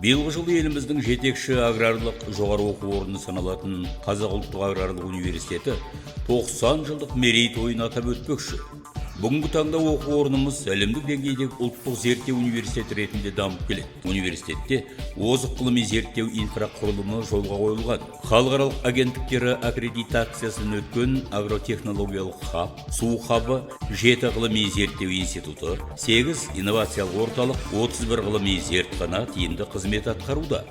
Биылғы жылы еліміздің жетекші аграрлық жоғары оқу орны саналатын Қазақ ұлттық аграрлық университеті 90 жылдық мерейтойын атап өтпекші. Бүгінгі таңда оқу орнымыз әлемдік деңгейдегі ұлттық зерттеу университеті ретінде дамып келеді. Университетте озық ғылыми зерттеу инфрақұрылымы жолға қойылған. Халықаралық агенттіктері аккредитациясын өткен агротехнологиялық хаб, су хабы, 7 ғылыми зерттеу институты, 8 инновациялық орталық, 31 ғылыми зертхана тиімді қызмет атқаруда.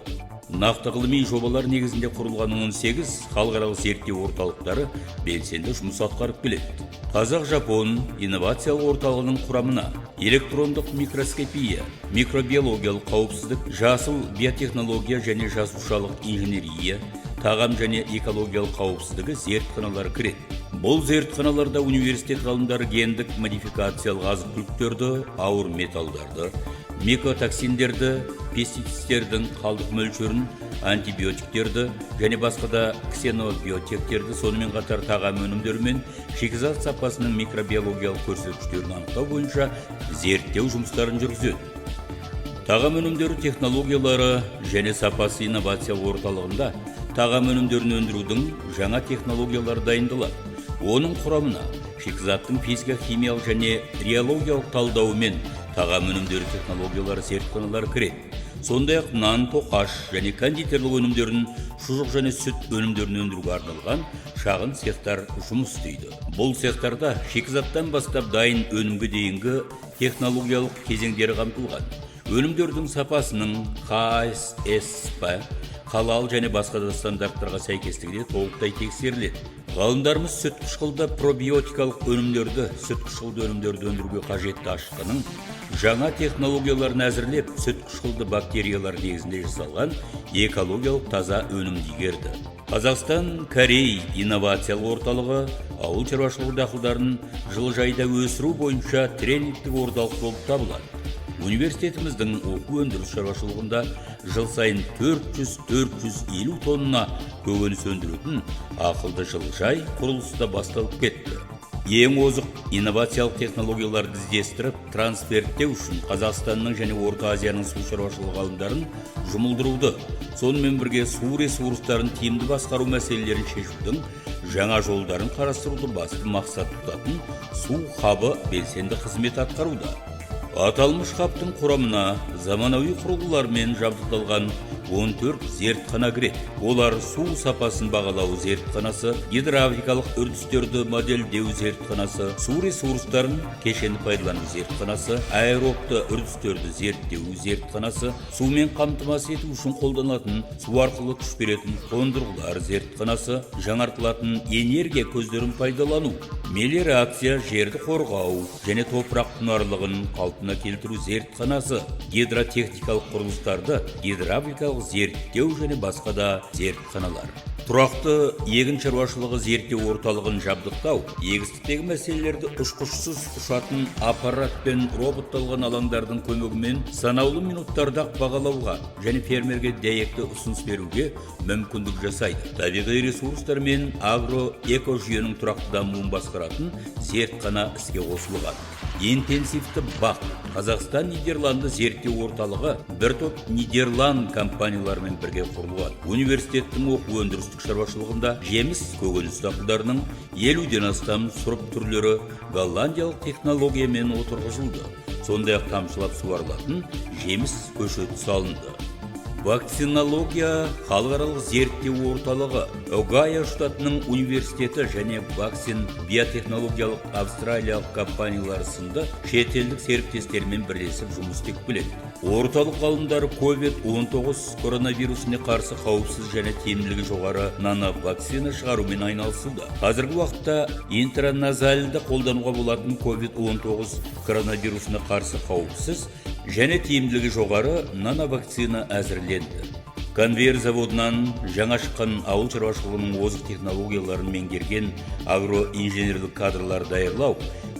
Нақты ғылыми жобалар негізінде құрылған 18 халықаралық зерттеу орталықтары белсенді жұмыс атқарып келеді. Қазақ-Жапон инновациялық орталығының құрамына электрондық микроскопия, микробиологиялық қауіпсіздік, жасыл биотехнология және жасушалық инженерия, тағам және экологиялық қауіпсіздігі зертханалары кіреді. Бұл зертханаларда университет ғалымдары гендік модификациялық азық-түліктерді, ауыр металдарды, микотоксиндерді, пестицидтердің қалдық мөлшерін, антибиотиктерді және басқа да ксенобиотектерді, сонымен қатар тағам өнімдері мен шикізат сапасының микробиологиялық көрсеткіштерін анықтау бойынша зерттеу жұмыстарын жүргізеді. Тағам өнімдері технологиялары және сапасы инновациялық орталығында тағам өнімдерін өндірудің жаңа технологиялары дайындалады. Оның құрамына шикізаттың физика-химиялық және реологиялық талдауы мен тағам өнімдері технологиялары зертханалары кіреді. Сондай-ақ нан, тоқаш және кондитерлік өнімдерін, шұжық және сүт өнімдерін өндіруге арналған шағын цехтар жұмыс істейді. Бұл цехтарда шикізаттан бастап дайын өнімге дейінгі технологиялық кезеңдері қамтылған. Өнімдердің сапасының ХАССП, халал және басқа да стандарттарға сәйкестігі де толықтай тексеріледі. Ғалымдарымыз сүт қышқылды пробиотикалық өнімдерді, сүт қышқылды өнімдерді өндіруге қажетті ашқының жаңа технологияларын әзірлеп, сүт қышқылды бактериялар негізінде жасалған экологиялық таза өнімді игерді. Қазақстан Корей инновациялық орталығы ауыл шаруашылығы дақылдарын жылыжайда өсіру бойынша тренингтік орталық болып табылады. Университетіміздің оқу өндіріс шаруашылығында жыл сайын 400-450 тонна көкөніс өндіретін ақылды жылыжай құрылысы да басталып кетті. Ең озық инновациялық технологияларды іздестіріп, трансферттеу үшін Қазақстанның және Орта Азияның су шаруашылығы ғалымдарын жұмылдыруды, сонымен бірге су ресурстарын тиімді басқару мәселелерін шешудің жаңа жолдарын қарастыруды басты мақсат тұтатын су хабы белсенді қызмет атқаруда. Аталмыш хабтың құрамына заманауи құрылғылармен жабдықталған 14 зертхана кіреді. Олар су сапасын бағалау зертханасы, гидравликалық үрдістерді модельдеу зертханасы, су ресурстарын кешенді пайдалану зертханасы, аэробты үрдістерді зерттеу зертханасы, сумен қамтамасыз ету үшін қолданылатын су арқылы күш беретін қондырғылар зертханасы, жаңартылатын энергия көздерін пайдалану, мелиорация, жерді қорғау және топырақ құнарлығын қалпына келтіру зертханасы, гидротехникалық құрылыстарды гидравликалық зерттеу және басқа да зертханалар. Тұрақты егін шаруашылығы зерттеу орталығын жабдықтау, егістіктегі мәселелерді ұшқышсыз ұшатын аппарат пен роботталған алаңдардың көмегімен санаулы минуттарда бағалауға және фермерге дәйекті ұсыныс беруге мүмкіндік жасайды. Табиғи ресурстар мен агроэкожүйенің тұрақты дамуын басқаратын зертхана іске қосылған. Интенсивті бақ Қазақстан Нидерланды зерттеу орталығы бір топ Нидерланд компанияларымен бірге құрылған. Университеттің оқу өндірістік шаруашылығында жеміс көкөніс дақылдарының 50-ден астам сұрып түрлері голландиялық технологиямен отырғызылды. Сондай-ақ тамшылап суарылатын жеміс көшеті салынды. Вакцинология халықаралық зерттеу орталығы, Огайо штатының университеті және вакцин биотехнологиялық австралиялық компаниялары сынды шетелдік серіктестермен бірлесіп жұмыс істеп келеді. Орталық ғалымдары COVID-19 коронавирусіне қарсы қауіпсіз және тиімділігі жоғары нановакцина шығарумен айналысуда. Қазіргі уақытта интраназальді қолдануға болатын COVID-19 коронавирусына қарсы қауіпсіз және тиімділігі жоғары нановакцина әзірленді. Конвейер заводынан жаңа шыққан ауыл шаруашылығының озық технологияларын меңгерген агроинженерлік кадрлар даярлау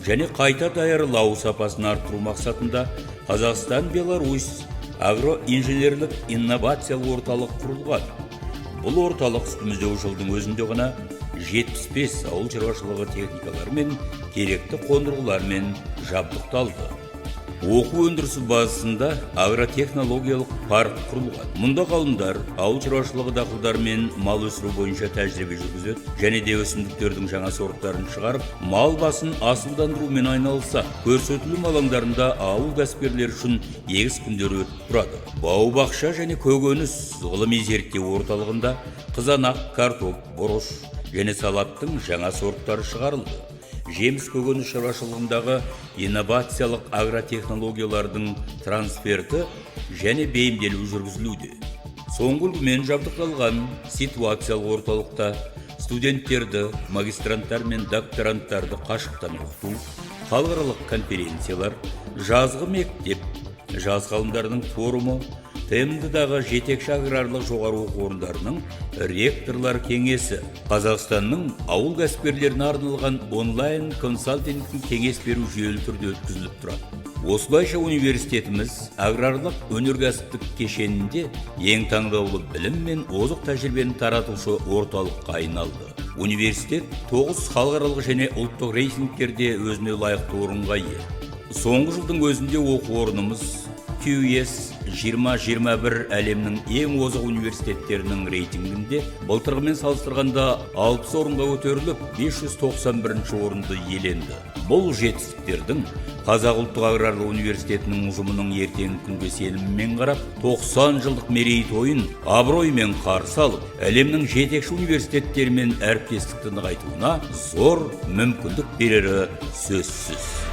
және қайта даярлау сапасын арттыру мақсатында Қазақстан-Беларусь агроинженерлік инновациялық орталық құрылған. Бұл орталық үстіміздегі жылдың өзінде ғана 75 ауыл шаруашылығы техникалары мен керекті қондырғылармен жабдықталды. Оқу өндірісі базасында агротехнологиялық парк құрылған. Мұнда ғалымдар ауыл шаруашылығы дақылдары мен мал өсіру бойынша тәжірибе жүргізеді және де өсімдіктердің жаңа сорттарын шығарып, мал басын асылдандырумен айналысады. Көрсетілім алаңдарында ауыл кәсіпкерлері үшін егіс күндері өтіп тұрады. Бау-бақша және көкөніс ғылыми зерттеу орталығында қызанақ, картоп, бұрыш және салаттың жаңа сорттары шығарылды. Жеміс көкөніс шаруашылығындағы инновациялық агротехнологиялардың трансферті және бейімделу жүргізілуде. Соңғы үлгімен жабдықталған ситуациялық орталықта студенттерді, магистранттар мен докторанттарды қашықтан оқыту, халықаралық конференциялар, жазғы мектеп, жас ғалымдардың форумы, ТМД-дағы жетекші аграрлық жоғары оқу орындарының ректорлар кеңесі, Қазақстанның ауыл кәсіпкерлеріне арналған онлайн консалтингтік кеңес беру жүйелі түрде өткізіліп тұрады. Осылайша университетіміз аграрлық өнеркәсіптік кешенінде ең таңдаулы білім мен озық тәжірибені таратушы орталыққа айналды. Университет 9 халықаралық және ұлттық рейтингтерде өзіне лайықты орынға ие. Соңғы жылдың өзінде оқу орнымыз QS 2021 әлемнің ең озық университеттерінің рейтингінде былтырғымен салыстырғанда 60 орынға көтеріліп, 591 орынды иеленді. Бұл жетістіктердің Қазақ ұлттық аграрлық университетінің ұжымының ертеңгі күнге сеніммен қарап, 90 жылдық мерейтойын абыроймен қарсы алып, әлемнің жетекші университеттерімен әріптестікті нығайтуына зор мүмкіндік берері сөзсіз.